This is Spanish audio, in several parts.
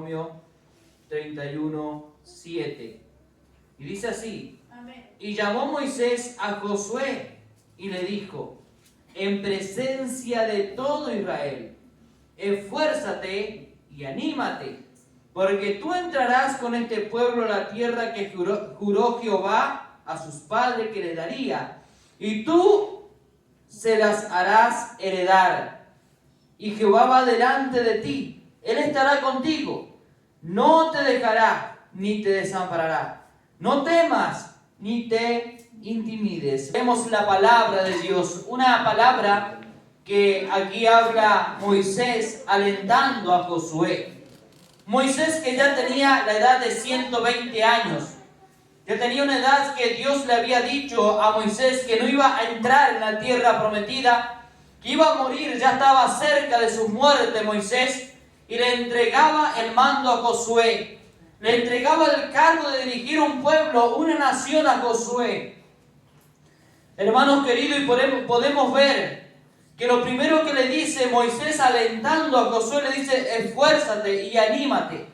Deuteronomio 31:7. Y dice así: Amén. Y llamó Moisés a Josué y le dijo, en presencia de todo Israel, esfuérzate y anímate, porque tú entrarás con este pueblo a la tierra que juró Jehová a sus padres que les daría, y tú se las harás heredar. Y Jehová va delante de ti, Él estará contigo, no te dejará ni te desamparará. No temas ni te intimides. Vemos la palabra de Dios, una palabra que aquí habla Moisés alentando a Josué. Moisés, que ya tenía la edad de 120 años, ya tenía una edad que Dios le había dicho a Moisés que no iba a entrar en la tierra prometida, que iba a morir, ya estaba cerca de su muerte Moisés, y le entregaba el mando a Josué, le entregaba el cargo de dirigir un pueblo, una nación a Josué. Hermanos queridos, y podemos ver que lo primero que le dice Moisés alentando a Josué, le dice, esfuérzate y anímate.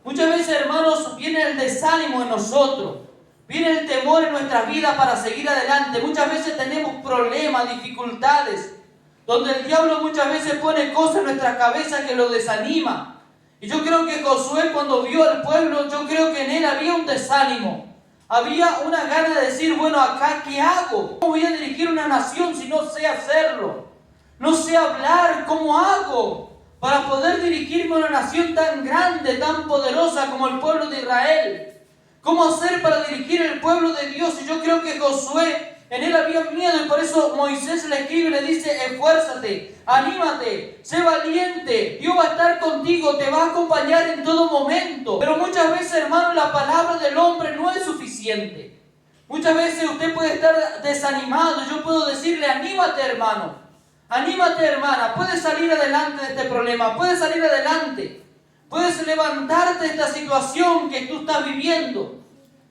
Muchas veces, hermanos, viene el desánimo en nosotros, viene el temor en nuestra vida para seguir adelante. Muchas veces tenemos problemas, dificultades, donde el diablo muchas veces pone cosas en nuestra cabeza que lo desanima. Y yo creo que Josué, cuando vio al pueblo, yo creo que en él había un desánimo. Había una gana de decir, bueno, acá, ¿qué hago? ¿Cómo voy a dirigir una nación si no sé hacerlo? No sé hablar, ¿cómo hago para poder dirigirme a una nación tan grande, tan poderosa como el pueblo de Israel? ¿Cómo hacer para dirigir el pueblo de Dios? Y yo creo que Josué, en él había miedo, y por eso Moisés le escribe y le dice, esfuérzate, anímate, sé valiente, Dios va a estar contigo, te va a acompañar en todo momento. Pero muchas veces, hermano, la palabra del hombre no es suficiente. Muchas veces usted puede estar desanimado, yo puedo decirle, anímate, hermano, anímate, hermana, puedes salir adelante de este problema, puedes salir adelante, puedes levantarte de esta situación que tú estás viviendo.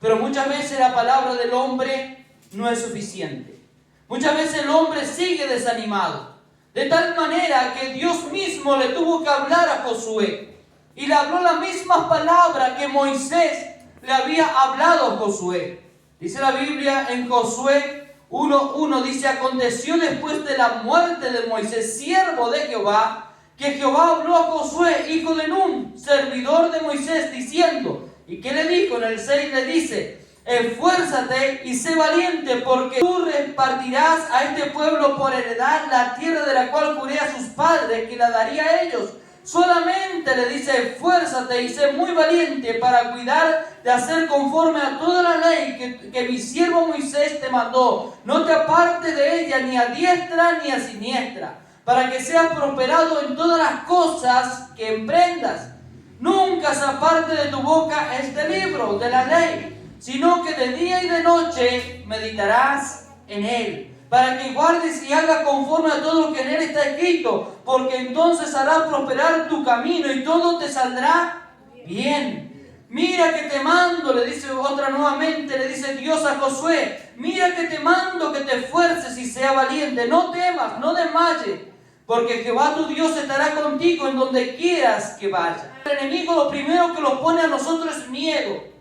Pero muchas veces la palabra del hombre no es suficiente. Muchas veces el hombre sigue desanimado, de tal manera que Dios mismo le tuvo que hablar a Josué, y le habló las mismas palabras que Moisés le había hablado a Josué. Dice la Biblia en Josué 1:1, dice, aconteció después de la muerte de Moisés, siervo de Jehová, que Jehová habló a Josué, hijo de Nun, servidor de Moisés, diciendo, ¿y qué le dijo? En el 6 le dice, esfuérzate y sé valiente, porque tú repartirás a este pueblo por heredad la tierra de la cual juré a sus padres que la daría a ellos. Solamente le dice, esfuérzate y sé muy valiente para cuidar de hacer conforme a toda la ley que mi siervo Moisés te mandó. No te apartes de ella ni a diestra ni a siniestra, para que seas prosperado en todas las cosas que emprendas. Nunca se aparte de tu boca este libro de la ley, sino que de día y de noche meditarás en él, para que guardes y hagas conforme a todo lo que en él está escrito, porque entonces harás prosperar tu camino y todo te saldrá bien. Mira que te mando, le dice otra nuevamente, le dice Dios a Josué, mira que te mando que te esfuerces y sea valiente, no temas, no desmayes, porque Jehová tu Dios estará contigo en donde quieras que vayas. El enemigo lo primero que nos pone a nosotros es miedo.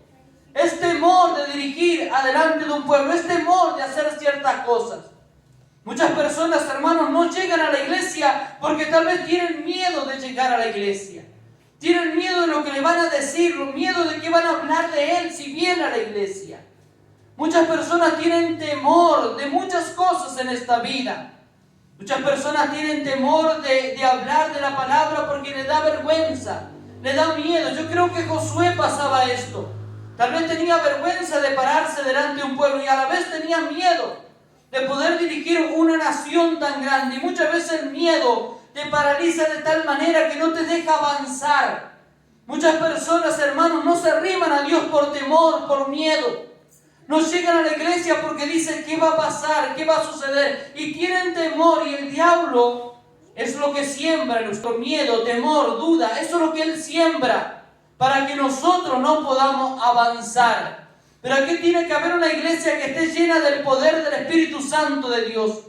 Es temor de dirigir adelante de un pueblo, es temor de hacer ciertas cosas. Muchas personas, hermanos, no llegan a la iglesia porque tal vez tienen miedo de llegar a la iglesia. Tienen miedo de lo que le van a decir, miedo de que van a hablar de él si viene a la iglesia. Muchas personas tienen temor de muchas cosas en esta vida. Muchas personas tienen temor de hablar de la palabra porque les da vergüenza, les da miedo. Yo creo que Josué pasaba esto. Tal vez tenía vergüenza de pararse delante de un pueblo y a la vez tenía miedo de poder dirigir una nación tan grande. Y muchas veces el miedo te paraliza de tal manera que no te deja avanzar. Muchas personas, hermanos, no se arriman a Dios por temor, por miedo. No llegan a la iglesia porque dicen qué va a pasar, qué va a suceder. Y tienen temor, y el diablo es lo que siembra nuestro miedo, temor, duda. Eso es lo que él siembra para que nosotros no podamos avanzar. Pero aquí tiene que haber una iglesia que esté llena del poder del Espíritu Santo de Dios.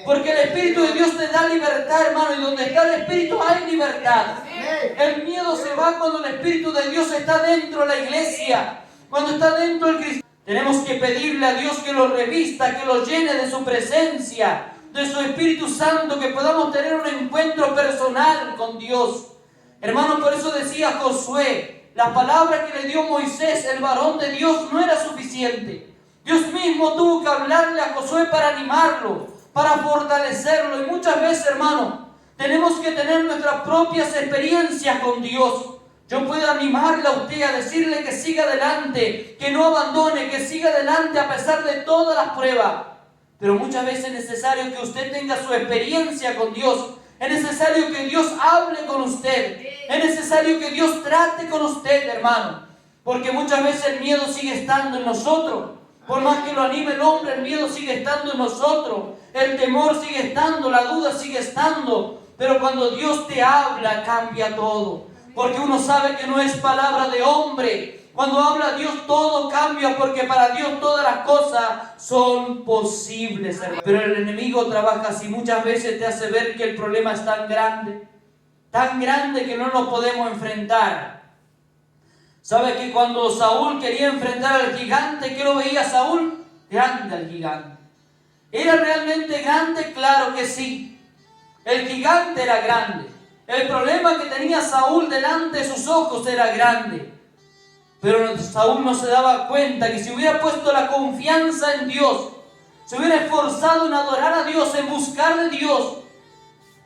Porque el Espíritu de Dios te da libertad, hermano, y donde está el Espíritu hay libertad. El miedo se va cuando el Espíritu de Dios está dentro de la iglesia, cuando está dentro del cristiano. Tenemos que pedirle a Dios que lo revista, que lo llene de su presencia, de su Espíritu Santo, que podamos tener un encuentro personal con Dios. Hermano, por eso decía Josué, la palabra que le dio Moisés, el varón de Dios, no era suficiente. Dios mismo tuvo que hablarle a Josué para animarlo, para fortalecerlo. Y muchas veces, hermano, tenemos que tener nuestras propias experiencias con Dios. Yo puedo animarle a usted a decirle que siga adelante, que no abandone, que siga adelante a pesar de todas las pruebas. Pero muchas veces es necesario que usted tenga su experiencia con Dios. Es necesario que Dios hable con usted. Es necesario que Dios trate con usted, hermano. Porque muchas veces el miedo sigue estando en nosotros. Por más que lo anime el hombre, el miedo sigue estando en nosotros. El temor sigue estando, la duda sigue estando. Pero cuando Dios te habla, cambia todo. Porque uno sabe que no es palabra de hombre. Cuando habla Dios, todo cambia, porque para Dios todas las cosas son posibles, hermano. Pero el enemigo trabaja así. Muchas veces te hace ver que el problema es tan grande que no lo podemos enfrentar. ¿Sabe que cuando Saúl quería enfrentar al gigante, qué lo veía Saúl? Grande al gigante. ¿Era realmente grande? Claro que sí. El gigante era grande. El problema que tenía Saúl delante de sus ojos era grande. Pero Saúl no se daba cuenta que si hubiera puesto la confianza en Dios, se hubiera esforzado en adorar a Dios, en buscar de Dios.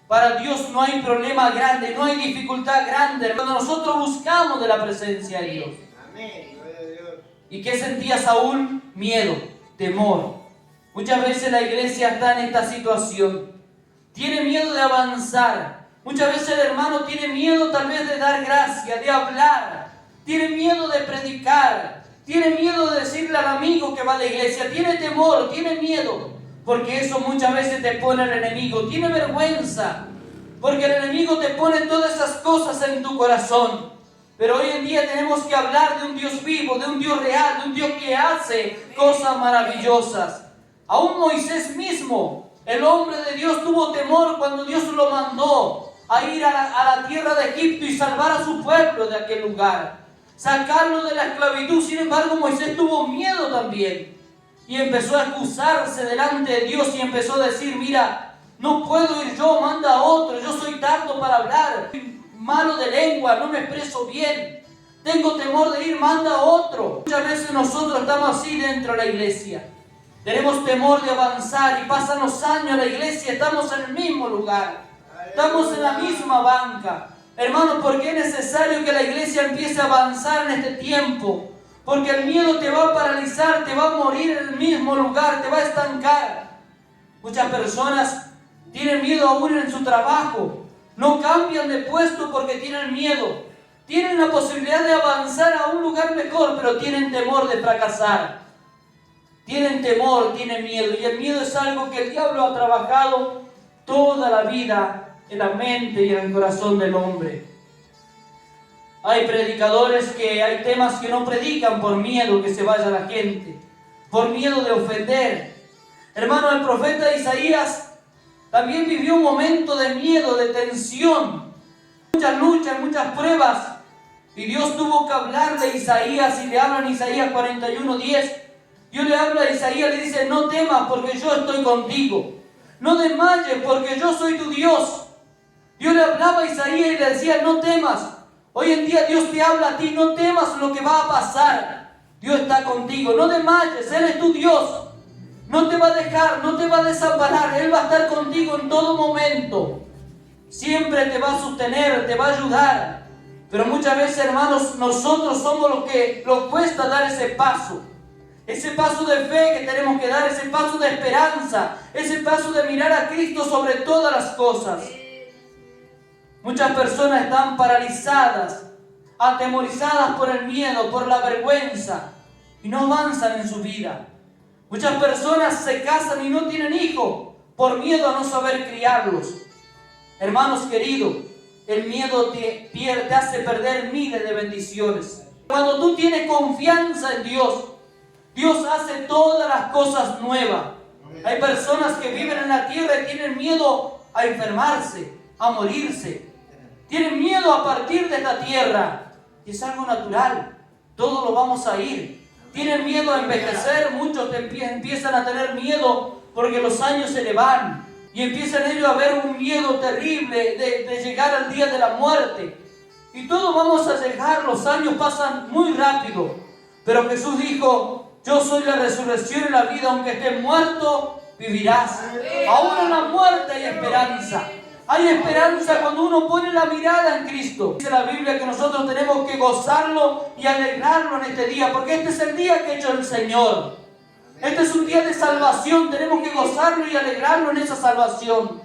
Para Dios no hay problema grande, no hay dificultad grande cuando nosotros buscamos de la presencia de Dios. Amén. ¿Y qué sentía Saúl? Miedo, temor. Muchas veces la iglesia está en esta situación. Tiene miedo de avanzar. Muchas veces el hermano tiene miedo tal vez de dar gracia, de hablar. Tiene miedo de predicar. Tiene miedo de decirle al amigo que va a la iglesia. Tiene temor, tiene miedo. Porque eso muchas veces te pone el enemigo. Tiene vergüenza. Porque el enemigo te pone todas esas cosas en tu corazón. Pero hoy en día tenemos que hablar de un Dios vivo, de un Dios real, de un Dios que hace cosas maravillosas. Aún Moisés mismo, el hombre de Dios, tuvo temor cuando Dios lo mandó a ir a la tierra de Egipto y salvar a su pueblo de aquel lugar. Sacarlo de la esclavitud. Sin embargo, Moisés tuvo miedo también. Y empezó a excusarse delante de Dios y empezó a decir, mira, no puedo ir yo, manda a otro, yo soy tardo para hablar, soy malo de lengua, no me expreso bien, tengo temor de ir, manda a otro. Muchas veces nosotros estamos así dentro de la iglesia. Tenemos temor de avanzar y pasan los años en la iglesia, estamos en el mismo lugar, estamos en la misma banca. Hermanos, ¿por qué es necesario que la iglesia empiece a avanzar en este tiempo? Porque el miedo te va a paralizar, te va a morir en el mismo lugar, te va a estancar. Muchas personas tienen miedo aún en su trabajo. No cambian de puesto porque tienen miedo. Tienen la posibilidad de avanzar a un lugar mejor, pero tienen temor de fracasar. Tienen temor, tienen miedo. Y el miedo es algo que el diablo ha trabajado toda la vida en la mente y en el corazón del hombre. Hay predicadores que hay temas que no predican por miedo que se vaya la gente, por miedo de ofender. Hermano, el profeta Isaías también vivió un momento de miedo, de tensión, muchas luchas, muchas pruebas. Y Dios tuvo que hablarle a Isaías, y le habla en Isaías 41:10. Dios le habla a Isaías, le dice, no temas porque yo estoy contigo. No desmayes porque yo soy tu Dios. Dios le hablaba a Isaías y le decía, no temas. Hoy en día Dios te habla a ti, no temas lo que va a pasar. Dios está contigo, no desmayes, Él es tu Dios. No te va a dejar, no te va a desamparar, Él va a estar contigo en todo momento. Siempre te va a sostener, te va a ayudar. Pero muchas veces, hermanos, nosotros somos los que nos cuesta dar ese paso. Ese paso de fe que tenemos que dar, ese paso de esperanza, ese paso de mirar a Cristo sobre todas las cosas. Muchas personas están paralizadas, atemorizadas por el miedo, por la vergüenza, y no avanzan en su vida. Muchas personas se casan y no tienen hijos por miedo a no saber criarlos. Hermanos queridos, el miedo te hace perder miles de bendiciones. Cuando tú tienes confianza en Dios, Dios hace todas las cosas nuevas. Hay personas que viven en la tierra y tienen miedo a enfermarse, a morirse. Tienen miedo a partir de esta tierra. Y es algo natural. Todos lo vamos a ir. Tienen miedo a envejecer. Muchos empiezan a tener miedo porque los años se le van. Y empiezan ellos a ver un miedo terrible de llegar al día de la muerte. Y todos vamos a llegar. Los años pasan muy rápido. Pero Jesús dijo: yo soy la resurrección y la vida, aunque estés muerto, vivirás. Aún en la muerte hay esperanza. Hay esperanza cuando uno pone la mirada en Cristo. Dice la Biblia que nosotros tenemos que gozarlo y alegrarlo en este día, porque este es el día que ha hecho el Señor. Este es un día de salvación, tenemos que gozarlo y alegrarlo en esa salvación.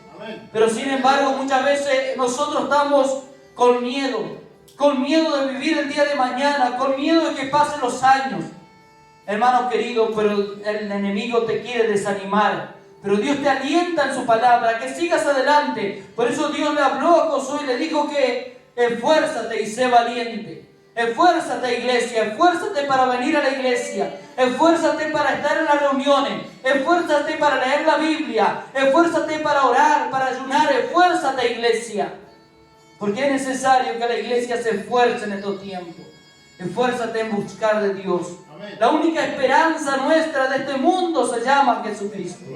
Pero sin embargo, muchas veces nosotros estamos con miedo de vivir el día de mañana, con miedo de que pasen los años. Hermano querido, pero el enemigo te quiere desanimar. Pero Dios te alienta en su palabra, que sigas adelante. Por eso Dios le habló a Josué y le dijo que esfuérzate y sé valiente. Esfuérzate, iglesia, esfuérzate para venir a la iglesia. Esfuérzate para estar en las reuniones. Esfuérzate para leer la Biblia. Esfuérzate para orar, para ayunar. Esfuérzate, iglesia. Porque es necesario que la iglesia se esfuerce en estos tiempos. Esfuérzate en buscar de Dios. La única esperanza nuestra de este mundo se llama Jesucristo.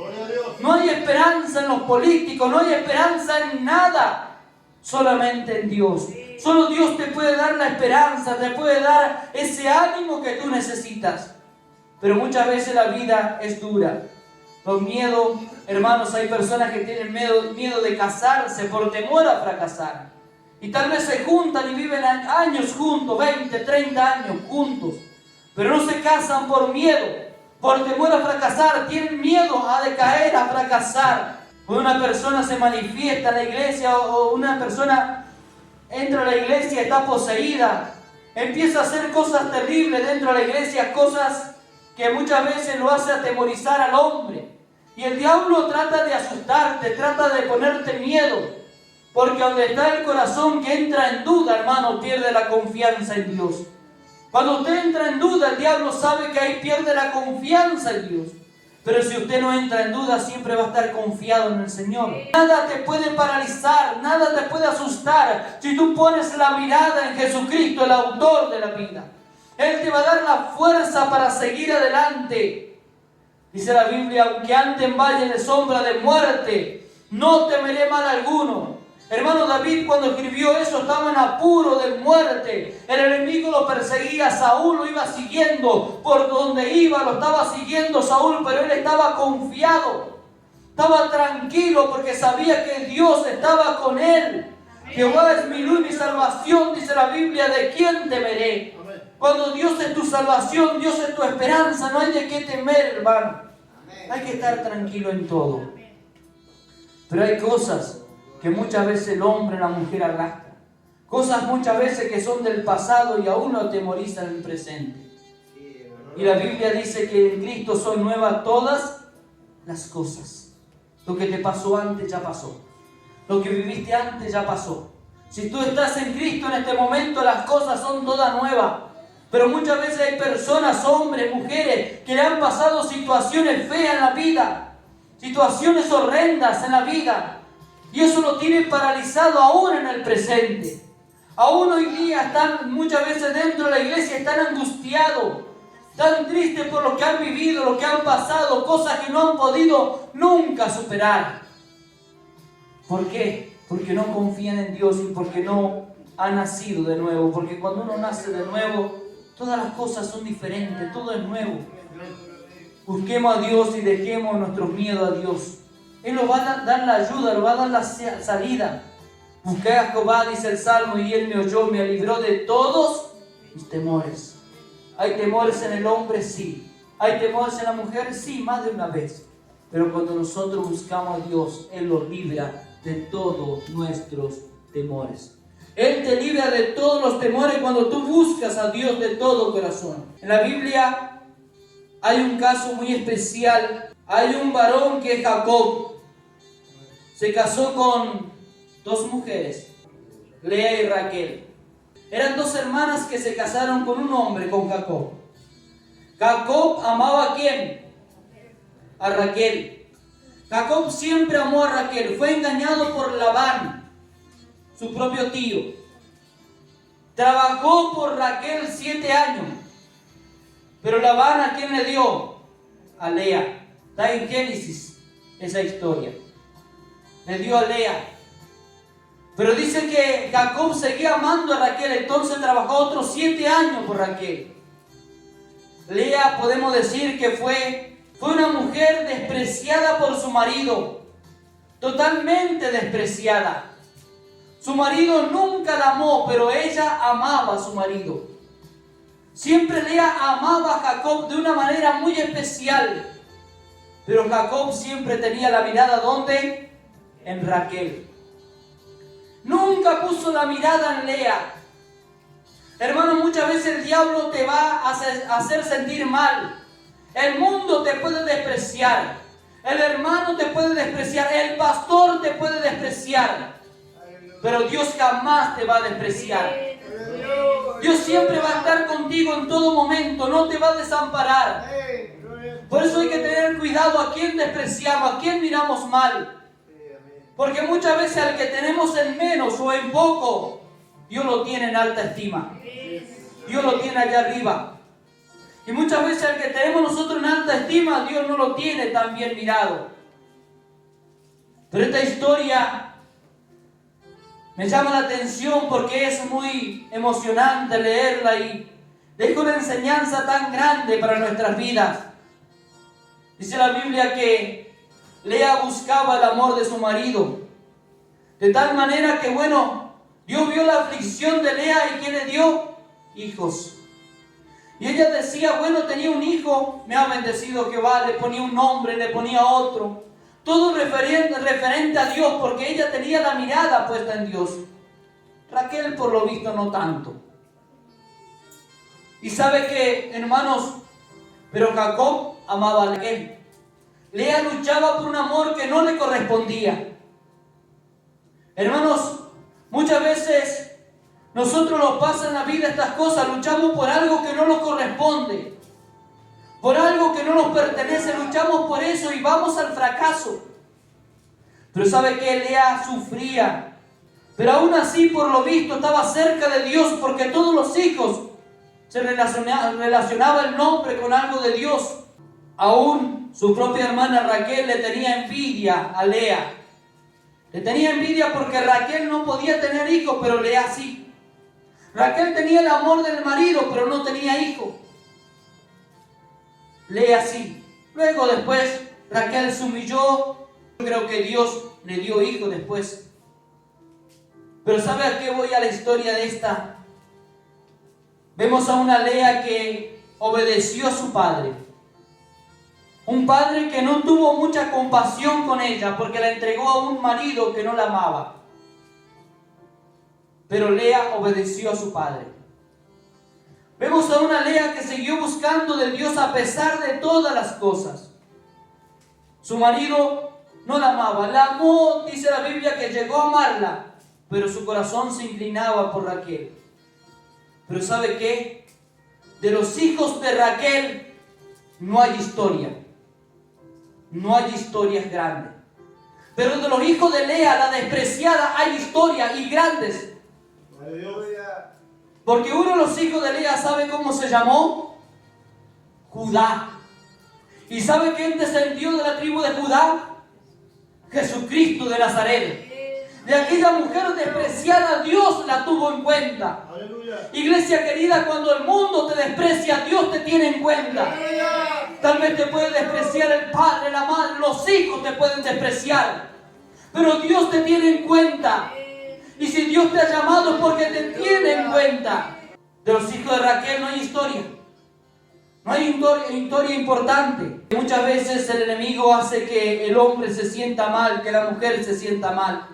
No hay esperanza en los políticos, no hay esperanza en nada, solamente en Dios. Solo Dios te puede dar la esperanza, te puede dar ese ánimo que tú necesitas. Pero muchas veces la vida es dura. Los miedos, hermanos, hay personas que tienen miedo de casarse por temor a fracasar. Y tal vez se juntan y viven años juntos, 20, 30 años juntos. Pero no se casan por miedo, por temor a fracasar. Tienen miedo a decaer, a fracasar. Cuando una persona se manifiesta en la iglesia o una persona entra a la iglesia y está poseída, empieza a hacer cosas terribles dentro de la iglesia, cosas que muchas veces lo hace atemorizar al hombre. Y el diablo trata de asustarte, trata de ponerte miedo. Porque donde está el corazón que entra en duda, hermano, pierde la confianza en Dios. Cuando usted entra en duda, el diablo sabe que ahí pierde la confianza en Dios. Pero si usted no entra en duda, siempre va a estar confiado en el Señor. Nada te puede paralizar, nada te puede asustar si tú pones la mirada en Jesucristo, el autor de la vida. Él te va a dar la fuerza para seguir adelante. Dice la Biblia: aunque ande en valle de sombra de muerte, no temeré mal alguno. Hermano, David, cuando escribió eso, estaba en apuro de muerte. El enemigo lo perseguía, Saúl lo iba siguiendo. Por donde iba lo estaba siguiendo Saúl, pero él estaba confiado. Estaba tranquilo porque sabía que Dios estaba con él. Jehová es mi luz y mi salvación, dice la Biblia, ¿de quién temeré? Cuando Dios es tu salvación, Dios es tu esperanza, no hay de qué temer, hermano. Hay que estar tranquilo en todo. Pero hay cosas que muchas veces el hombre y la mujer arrastran. Cosas muchas veces que son del pasado y aún lo atemorizan en el presente. Y la Biblia dice que en Cristo son nuevas todas las cosas. Lo que te pasó antes ya pasó. Lo que viviste antes ya pasó. Si tú estás en Cristo en este momento, las cosas son todas nuevas. Pero muchas veces hay personas, hombres, mujeres, que le han pasado situaciones feas en la vida. Situaciones horrendas en la vida. Y eso lo tiene paralizado aún en el presente. Aún hoy día están muchas veces dentro de la iglesia, están angustiados, tan tristes por lo que han vivido, lo que han pasado, cosas que no han podido nunca superar. ¿Por qué? Porque no confían en Dios y porque no han nacido de nuevo. Porque cuando uno nace de nuevo, todas las cosas son diferentes, todo es nuevo. Busquemos a Dios y dejemos nuestro miedo a Dios. Él nos va a dar la ayuda, nos va a dar la salida. Busqué a Jehová, dice el Salmo, y Él me oyó, me libró de todos mis temores. ¿Hay temores en el hombre? Sí. ¿Hay temores en la mujer? Sí, más de una vez. Pero cuando nosotros buscamos a Dios, Él nos libra de todos nuestros temores. Él te libra de todos los temores cuando tú buscas a Dios de todo corazón. En la Biblia hay un caso muy especial. Hay un varón que es Jacob. Se casó con dos mujeres, Lea y Raquel. Eran dos hermanas que se casaron con un hombre, con Jacob. Jacob amaba ¿a quién? A Raquel. Jacob siempre amó a Raquel. Fue engañado por Labán, su propio tío. Trabajó por Raquel 7 años. Pero Labán, ¿a quién le dio? A Lea. Está en Génesis esa historia. Le dio a Lea. Pero dice que Jacob seguía amando a Raquel, entonces trabajó otros 7 años por Raquel. Lea, podemos decir que fue una mujer despreciada por su marido, totalmente despreciada. Su marido nunca la amó, pero ella amaba a su marido. Siempre Lea amaba a Jacob de una manera muy especial, pero Jacob siempre tenía la mirada, ¿dónde? En Raquel. Nunca puso la mirada en Lea. Hermano, muchas veces el diablo te va a hacer sentir mal. El mundo te puede despreciar. El hermano te puede despreciar. El pastor te puede despreciar. Pero Dios jamás te va a despreciar. Dios siempre va a estar contigo en todo momento. No te va a desamparar. Por eso hay que tener cuidado a quién despreciamos, a quién miramos mal. Porque muchas veces al que tenemos en menos o en poco, Dios lo tiene en alta estima. Dios lo tiene allá arriba. Y muchas veces al que tenemos nosotros en alta estima, Dios no lo tiene tan bien mirado. Pero esta historia me llama la atención porque es muy emocionante leerla y deja una enseñanza tan grande para nuestras vidas. Dice la Biblia que Lea buscaba el amor de su marido. De tal manera que, Dios vio la aflicción de Lea y ¿qué le dio? Hijos. Y ella decía, tenía un hijo, me ha bendecido Jehová, le ponía un nombre, le ponía otro. Todo referente a Dios, porque ella tenía la mirada puesta en Dios. Raquel, por lo visto, no tanto. Y sabe que, hermanos, pero Jacob amaba a Raquel. Lea luchaba por un amor que no le correspondía. Hermanos, muchas veces nosotros nos pasa en la vida estas cosas, luchamos por algo que no nos corresponde, por algo que no nos pertenece, luchamos por eso y vamos al fracaso. Pero ¿sabe qué? Lea sufría, pero aún así por lo visto estaba cerca de Dios, porque todos los hijos se relacionaba el nombre con algo de Dios. Aún su propia hermana Raquel le tenía envidia a Lea. Le tenía envidia porque Raquel no podía tener hijos, pero Lea sí. Raquel tenía el amor del marido, pero no tenía hijo. Lea sí. Luego después Raquel se humilló. Yo creo que Dios le dio hijo después. Pero ¿sabe a qué voy a la historia de esta? Vemos a una Lea que obedeció a su padre. Un padre que no tuvo mucha compasión con ella porque la entregó a un marido que no la amaba. Pero Lea obedeció a su padre. Vemos a una Lea que siguió buscando de Dios a pesar de todas las cosas. Su marido no la amaba. La amó, dice la Biblia, que llegó a amarla, pero su corazón se inclinaba por Raquel. Pero ¿sabe qué? De los hijos de Raquel no hay historia. No hay historias grandes. Pero de los hijos de Lea, la despreciada, hay historias y grandes. Porque uno de los hijos de Lea, ¿sabe cómo se llamó? Judá. ¿Y sabe quién descendió de la tribu de Judá? Jesucristo de Nazaret. De aquella mujer despreciada, Dios la tuvo en cuenta. Aleluya. Iglesia querida, cuando el mundo te desprecia, Dios te tiene en cuenta. Aleluya. Tal vez te puede despreciar el padre, la madre, los hijos te pueden despreciar, pero Dios te tiene en cuenta. Y si Dios te ha llamado es porque te tiene en cuenta. De los hijos de Raquel no hay historia. No hay historia importante. Muchas veces el enemigo hace que el hombre se sienta mal, que la mujer se sienta mal.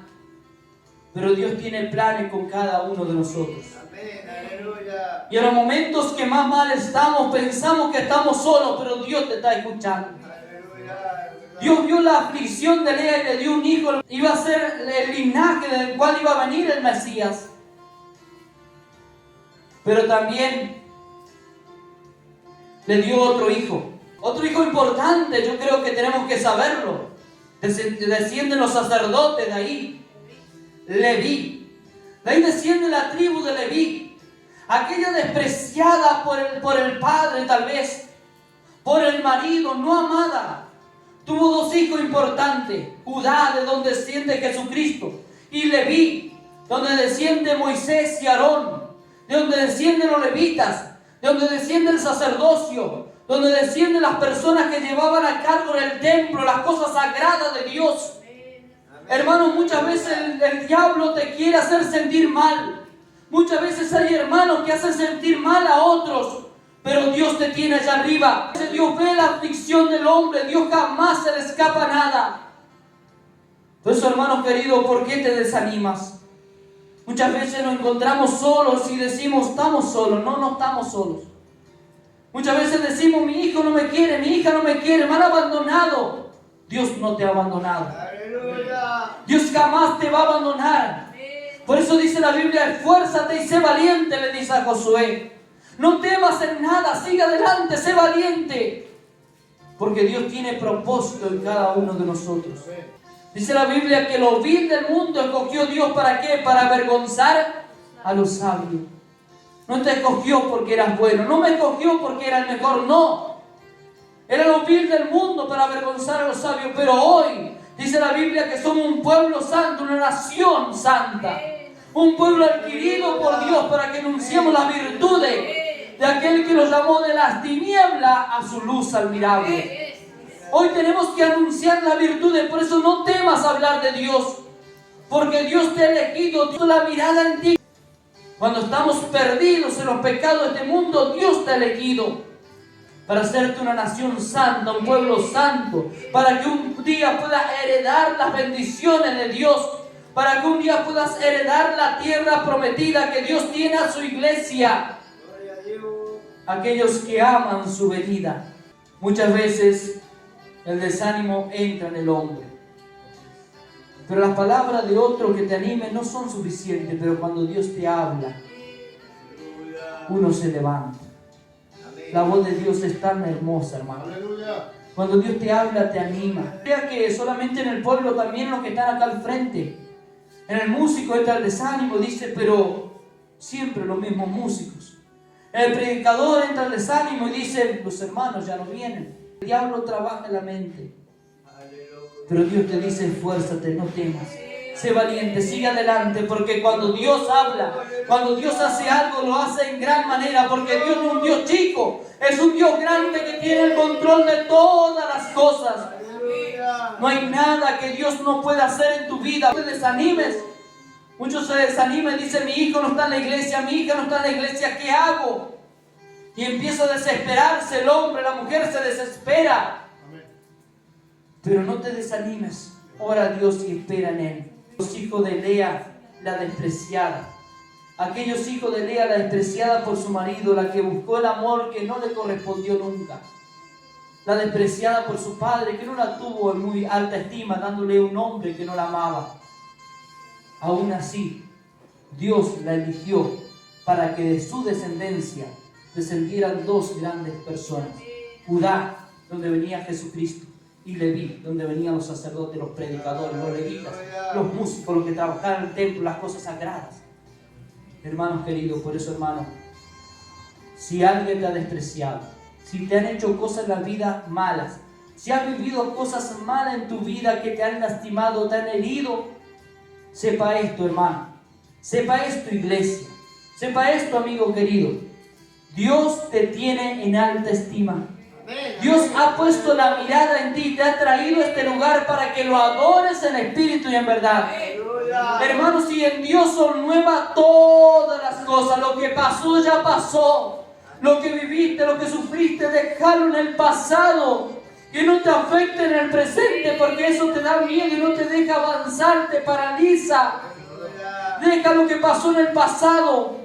Pero Dios tiene planes con cada uno de nosotros. Amén, aleluya. Y en los momentos que más mal estamos, pensamos que estamos solos, pero Dios te está escuchando. Aleluya. Dios vio la aflicción de Lea y le dio un hijo. Iba a ser el linaje del cual iba a venir el Mesías. Pero también le dio otro hijo. Otro hijo importante, yo creo que tenemos que saberlo. Descienden los sacerdotes de ahí. Leví. De ahí desciende la tribu de Leví. Aquella despreciada por el padre tal vez. Por el marido, no amada. Tuvo dos hijos importantes. Judá, de donde desciende Jesucristo. Y Leví, donde desciende Moisés y Aarón. De donde descienden los levitas. De donde desciende el sacerdocio. Donde descienden las personas que llevaban a cargo en el templo las cosas sagradas de Dios. Hermanos, muchas veces el diablo te quiere hacer sentir mal. Muchas veces hay hermanos que hacen sentir mal a otros. Pero Dios te tiene allá arriba. Dios ve la aflicción del hombre. Dios jamás se le escapa nada. Por eso, hermanos queridos, ¿por qué te desanimas? Muchas veces nos encontramos solos y decimos, estamos solos. No, no estamos solos. Muchas veces decimos, mi hijo no me quiere, mi hija no me quiere, me han abandonado. Dios no te ha abandonado. ¡Aleluya! Dios jamás te va a abandonar. Por eso dice la Biblia, esfuérzate y sé valiente, le dice a Josué. No temas en nada, sigue adelante, sé valiente. Porque Dios tiene propósito en cada uno de nosotros. Dice la Biblia que lo vil del mundo escogió Dios ¿para qué? Para avergonzar a los sabios. No te escogió porque eras bueno, no me escogió porque era el mejor, no. Era lo vil del mundo para avergonzar a los sabios. Pero hoy dice la Biblia que somos un pueblo santo, una nación santa. Un pueblo adquirido por Dios para que anunciemos las virtudes de aquel que nos llamó de las tinieblas a su luz admirable. Hoy tenemos que anunciar las virtudes, por eso no temas hablar de Dios, porque Dios te ha elegido, Dios la mirada en ti. Cuando estamos perdidos en los pecados de este mundo, Dios te ha elegido para hacerte una nación santa, un pueblo santo, para que un día puedas heredar las bendiciones de Dios, para que un día puedas heredar la tierra prometida que Dios tiene a su iglesia. Aquellos que aman su venida. Muchas veces el desánimo entra en el hombre, pero las palabras de otro que te animen no son suficientes. Pero cuando Dios te habla, uno se levanta. La voz de Dios es tan hermosa, hermano. Cuando Dios te habla, te anima. Crea que solamente en el pueblo, también los que están acá al frente. En el músico entra el desánimo, dice, pero siempre los mismos músicos. En el predicador entra el desánimo y dice, los hermanos ya no vienen. El diablo trabaja en la mente. Pero Dios te dice, esfuérzate, no temas. Sé valiente, sigue adelante, porque cuando Dios habla, cuando Dios hace algo, lo hace en gran manera, porque Dios no es un Dios chico, es un Dios grande que tiene el control de todas las cosas. No hay nada que Dios no pueda hacer en tu vida. No te desanimes. Muchos se desaniman y dicen, mi hijo no está en la iglesia, mi hija no está en la iglesia, ¿qué hago? Y empieza a desesperarse el hombre, la mujer se desespera. Pero no te desanimes, ora a Dios y espera en Él. Los hijos de Lea, la despreciada. Aquellos hijos de Lea, la despreciada por su marido, la que buscó el amor que no le correspondió nunca. La despreciada por su padre, que no la tuvo en muy alta estima, dándole un hombre que no la amaba. Aún así, Dios la eligió para que de su descendencia descendieran dos grandes personas. Judá, donde venía Jesucristo, y Leví, donde venían los sacerdotes, los predicadores, los levitas, los músicos, los que trabajaban en el templo, las cosas sagradas. Hermanos queridos, por eso, hermanos, si alguien te ha despreciado, si te han hecho cosas en la vida malas, si has vivido cosas malas en tu vida que te han lastimado, te han herido, sepa esto, hermano, sepa esto, iglesia, sepa esto, amigo querido, Dios te tiene en alta estima. Dios ha puesto la mirada en ti, te ha traído a este lugar para que lo adores en espíritu y en verdad. Hermanos, si en Dios son nuevas todas las cosas, lo que pasó ya pasó, lo que viviste, lo que sufriste, déjalo en el pasado, que no te afecte en el presente, porque eso te da miedo y no te deja avanzar, te paraliza. Deja lo que pasó en el pasado.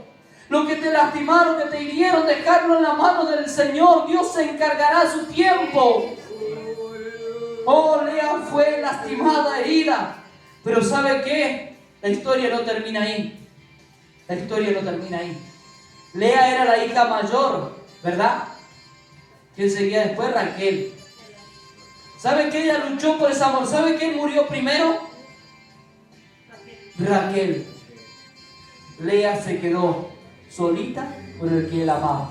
Lo que te lastimaron, que te hirieron, dejarlo en la mano del Señor. Dios se encargará a su tiempo. Oh, Lea fue lastimada, herida. Pero ¿sabe qué? La historia no termina ahí. La historia no termina ahí. Lea era la hija mayor, ¿verdad? ¿Quién seguía después? Raquel. ¿Sabe que ella luchó por ese amor? ¿Sabe quién murió primero? Raquel. Lea se quedó solita con el que él amaba.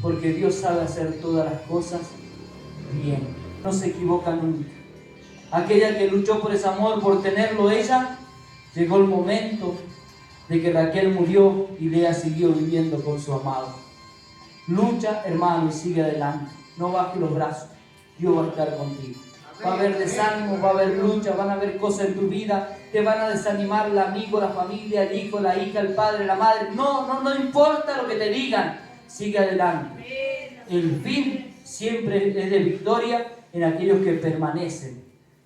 Porque Dios sabe hacer todas las cosas bien. No se equivoca nunca. Aquella que luchó por ese amor, por tenerlo ella, llegó el momento de que Raquel murió y Lea siguió viviendo con su amado. Lucha, hermano, y sigue adelante. No bajes los brazos. Dios va a estar contigo. Va a haber desánimo, va a haber lucha, van a haber cosas en tu vida. Te van a desanimar el amigo, la familia, el hijo, la hija, el padre, la madre. No importa lo que te digan. Sigue adelante. El fin siempre es de victoria en aquellos que permanecen.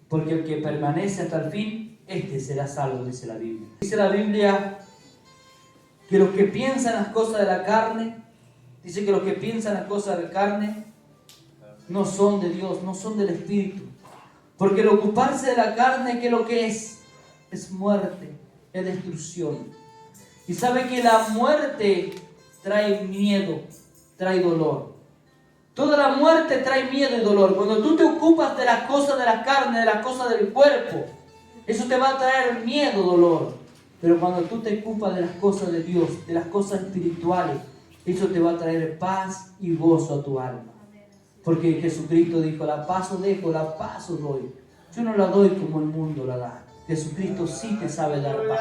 Porque el que permanece hasta el fin, este será salvo, dice la Biblia. Dice la Biblia que los que piensan las cosas de la carne, dice que los que piensan las cosas de la carne no son de Dios, no son del Espíritu. Porque el ocuparse de la carne, ¿qué es lo que es? Es muerte, es destrucción. Y sabe que la muerte trae miedo, trae dolor. Toda la muerte trae miedo y dolor. Cuando tú te ocupas de las cosas de la carne, de las cosas del cuerpo, eso te va a traer miedo, dolor. Pero cuando tú te ocupas de las cosas de Dios, de las cosas espirituales, eso te va a traer paz y gozo a tu alma. Porque Jesucristo dijo, la paz os dejo, la paz os doy. Yo no la doy como el mundo la da. Jesucristo sí te sabe dar paz.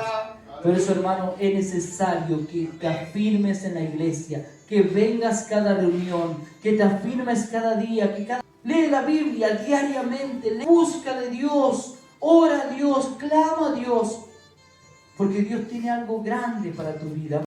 Por eso, hermano, es necesario que te afirmes en la iglesia, que vengas cada reunión, que te afirmes cada día, lee la Biblia diariamente, busca de Dios, ora a Dios, clama a Dios, porque Dios tiene algo grande para tu vida.